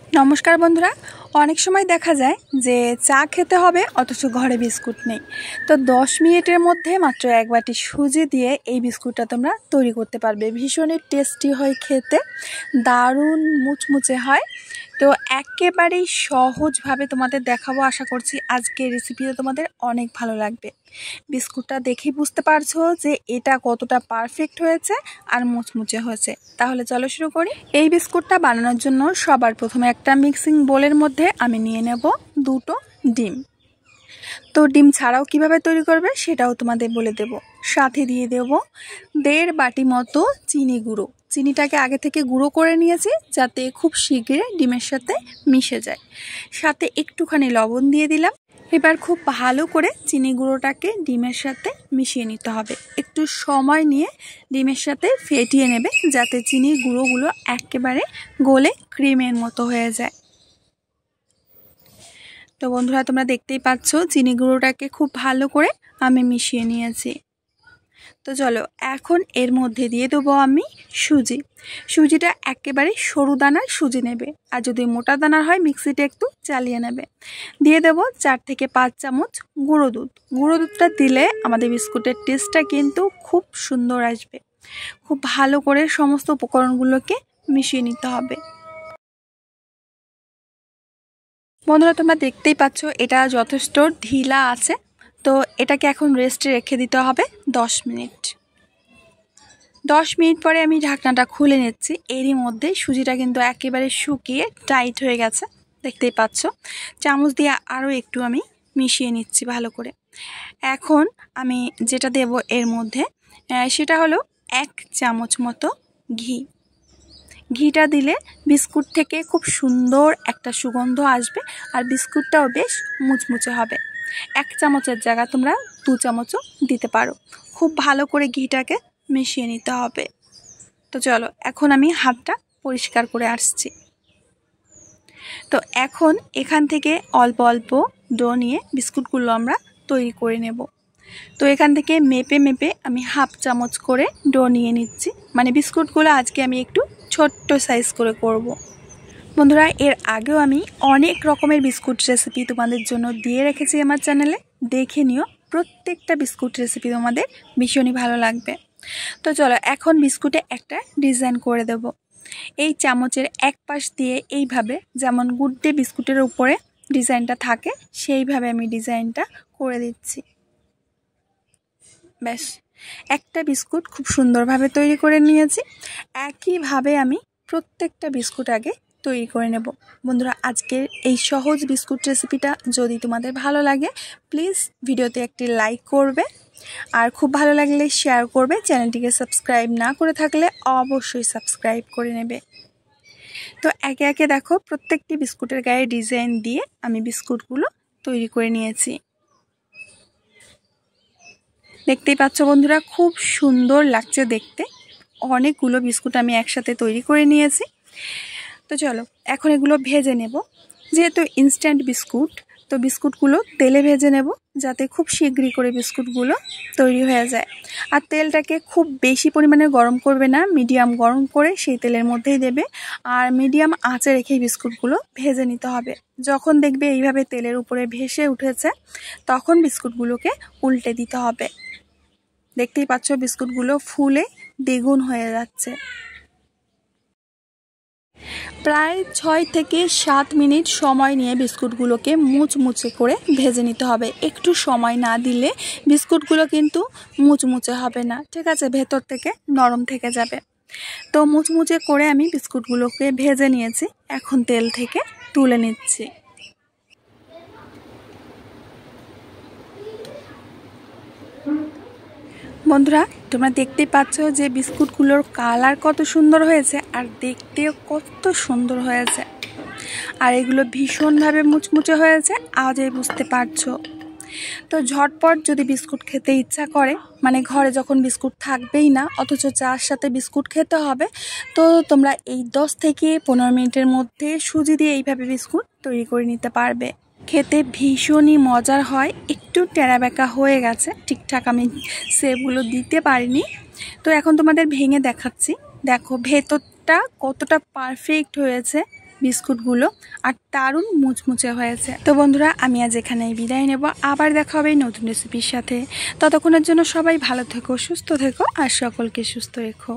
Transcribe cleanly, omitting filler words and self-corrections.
নমস্কার বন্ধুরা, অনেক সময় দেখা যায় যে চা খেতে হবে অথচ ঘরে বিস্কুট নেই। তো 10 মিনিটের মধ্যে মাত্র এক বাটি সুজি দিয়ে এই বিস্কুটটা তোমরা তৈরি করতে পারবে। ভীষণই টেস্টি হয় খেতে, দারুণ মুচমুচে হয়। তো একেবারেই সহজভাবে তোমাদের দেখাবো। আশা করছি আজকের রেসিপিটা তোমাদের অনেক ভালো লাগবে। বিস্কুটটা দেখেই বুঝতে পারছো যে এটা কতটা পারফেক্ট হয়েছে আর মুচমুচে হয়েছে। তাহলে চলো শুরু করি। এই বিস্কুটটা বানানোর জন্য সবার প্রথমে একটা মিক্সিং বোলের মধ্যে আমি নিয়ে নেব 2টো ডিম। তো ডিম ছাড়াও কিভাবে তৈরি করবে সেটাও তোমাদের বলে দেব। সাথে দিয়ে দেব 1.5 বাটি মতো চিনি গুঁড়ো। চিনিটাকে আগে থেকে গুঁড়ো করে নিয়েছি যাতে খুব শীঘ্রই ডিমের সাথে মিশে যায়। সাথে একটুখানি লবণ দিয়ে দিলাম। এবার খুব ভালো করে চিনি গুঁড়োটাকে ডিমের সাথে মিশিয়ে নিতে হবে। একটু সময় নিয়ে ডিমের সাথে ফেটিয়ে নেবে যাতে চিনি গুঁড়োগুলো একেবারে গলে ক্রিমের মতো হয়ে যায়। তো বন্ধুরা, তোমরা দেখতেই পাচ্ছ চিনি গুঁড়োটাকে খুব ভালো করে আমি মিশিয়ে নিয়েছি। তো চলো এখন এর মধ্যে দিয়ে দেবো আমি সুজি। সুজিটা একেবারে সরু দানার সুজি নেবে, আর যদি মোটা দানার হয় মিক্সিতে একটু চালিয়ে নেবে। দিয়ে দেবো 4 থেকে 5 চামচ গুঁড়ো দুধ। গুঁড়ো দুধটা দিলে আমাদের বিস্কুটের টেস্টটা কিন্তু খুব সুন্দর আসবে। খুব ভালো করে সমস্ত উপকরণগুলোকে মিশিয়ে নিতে হবে। বন্ধুরা, তোমরা দেখতেই পাচ্ছ এটা যথেষ্ট ঢিলা আছে। তো এটাকে এখন রেস্টে রেখে দিতে হবে 10 মিনিট। 10 মিনিট পরে আমি ঢাকনাটা খুলে নিচ্ছি। এরই মধ্যে সুজিটা কিন্তু একেবারে শুকিয়ে টাইট হয়ে গেছে, দেখতেই পাচ্ছ। চামচ দিয়ে আরও একটু আমি মিশিয়ে নিচ্ছি ভালো করে। এখন আমি যেটা দেব এর মধ্যে সেটা হলো 1 চামচ মতো ঘি। ঘিটা দিলে বিস্কুট থেকে খুব সুন্দর একটা সুগন্ধ আসবে আর বিস্কুটটাও বেশ মুচমুচে হবে। 1 চামচের জায়গায় তোমরা 2 চামচও দিতে পারো। খুব ভালো করে ঘিটাকে মিশিয়ে নিতে হবে। তো চলো এখন আমি হাতটা পরিষ্কার করে আসছি। তো এখন এখান থেকে অল্প অল্প ডো নিয়ে বিস্কুটগুলো আমরা তৈরি করে নেব। তো এখান থেকে মেপে মেপে আমি 1/2 চামচ করে ডো নিয়ে নিচ্ছি। মানে বিস্কুটগুলো আজকে আমি একটু ছোট্ট সাইজ করে করব। বন্ধুরা, এর আগেও আমি অনেক রকমের বিস্কুট রেসিপি তোমাদের জন্য দিয়ে রেখেছি আমার চ্যানেলে, দেখে নিও। প্রত্যেকটা বিস্কুট রেসিপি তোমাদের ভীষণই ভালো লাগবে। তো চলো এখন বিস্কুটে একটা ডিজাইন করে দেব। এই চামচের এক পাশ দিয়ে এইভাবে, যেমন গুড ডে বিস্কুটের উপরে ডিজাইনটা থাকে সেইভাবে আমি ডিজাইনটা করে দিচ্ছি। ব্যাস, একটা বিস্কুট খুব সুন্দরভাবে তৈরি করে নিয়েছি। একইভাবে আমি প্রত্যেকটা বিস্কুট আগে তৈরি করে নেব। বন্ধুরা, আজকের এই সহজ বিস্কুট রেসিপিটা যদি তোমাদের ভালো লাগে প্লিজ ভিডিওতে একটি লাইক করবে, আর খুব ভালো লাগলে শেয়ার করবে। চ্যানেলটিকে সাবস্ক্রাইব না করে থাকলে অবশ্যই সাবস্ক্রাইব করে নেবে। তো একে একে দেখো প্রত্যেকটি বিস্কুটের গায়ে ডিজাইন দিয়ে আমি বিস্কুটগুলো তৈরি করে নিয়েছি। দেখতেই পাচ্ছ বন্ধুরা, খুব সুন্দর লাগছে দেখতে। অনেকগুলো বিস্কুট আমি একসাথে তৈরি করে নিয়েছি। তো চলো এখন এগুলো ভেজে নেব। যেহেতু ইনস্ট্যান্ট বিস্কুট, তো বিস্কুটগুলো তেলে ভেজে নেব যাতে খুব শীঘ্রই করে বিস্কুটগুলো তৈরি হয়ে যায়। আর তেলটাকে খুব বেশি পরিমাণে গরম করবে না, মিডিয়াম গরম করে সেই তেলের মধ্যেই দেবে। আর মিডিয়াম আঁচে রেখেই বিস্কুটগুলো ভেজে নিতে হবে। যখন দেখবে এইভাবে তেলের উপরে ভেসে উঠেছে তখন বিস্কুটগুলোকে উল্টে দিতে হবে। দেখতেই পাচ্ছ বিস্কুটগুলো ফুলে দ্বিগুণ হয়ে যাচ্ছে। প্রায় 6 থেকে 7 মিনিট সময় নিয়ে বিস্কুটগুলোকে মুচমুচে করে ভেজে নিতে হবে। একটু সময় না দিলে বিস্কুটগুলো কিন্তু মুচমুচে হবে না, ঠিক আছে, ভেতর থেকে নরম থেকে যাবে। তো মুচমুচে করে আমি বিস্কুটগুলোকে ভেজে নিয়েছি, এখন তেল থেকে তুলে নিচ্ছি। বন্ধুরা, তোমরা দেখতেই পাচ্ছ যে বিস্কুটগুলোর কালার কত সুন্দর হয়েছে আর দেখতেও কত সুন্দর হয়েছে। আর এগুলো ভীষণভাবে মুচমুচে হয়েছে, আজই বুঝতে পারছো। তো ঝটপট যদি বিস্কুট খেতে ইচ্ছা করে, মানে ঘরে যখন বিস্কুট থাকবেই না অথচ চার সাথে বিস্কুট খেতে হবে, তো তোমরা এই 10 থেকে 15 মিনিটের মধ্যে সুজি দিয়ে এইভাবে বিস্কুট তৈরি করে নিতে পারবে। খেতে ভীষণই মজার হয়। একটু টেরা বেঁকা হয়ে গেছে, ঠিকঠাক আমি সেপগুলো দিতে পারিনি। তো এখন তোমাদের ভেঙে দেখাচ্ছি। দেখো ভেতরটা কতটা পারফেক্ট হয়েছে, বিস্কুটগুলো আর দারুণ মুচমুচে হয়েছে। তো বন্ধুরা, আমি আজ এখানেই বিদায় নেব। আবার দেখা হবে নতুন রেসিপির সাথে। ততক্ষণের জন্য সবাই ভালো থেকো, সুস্থ থেকো আর সকলকে সুস্থ রেখো।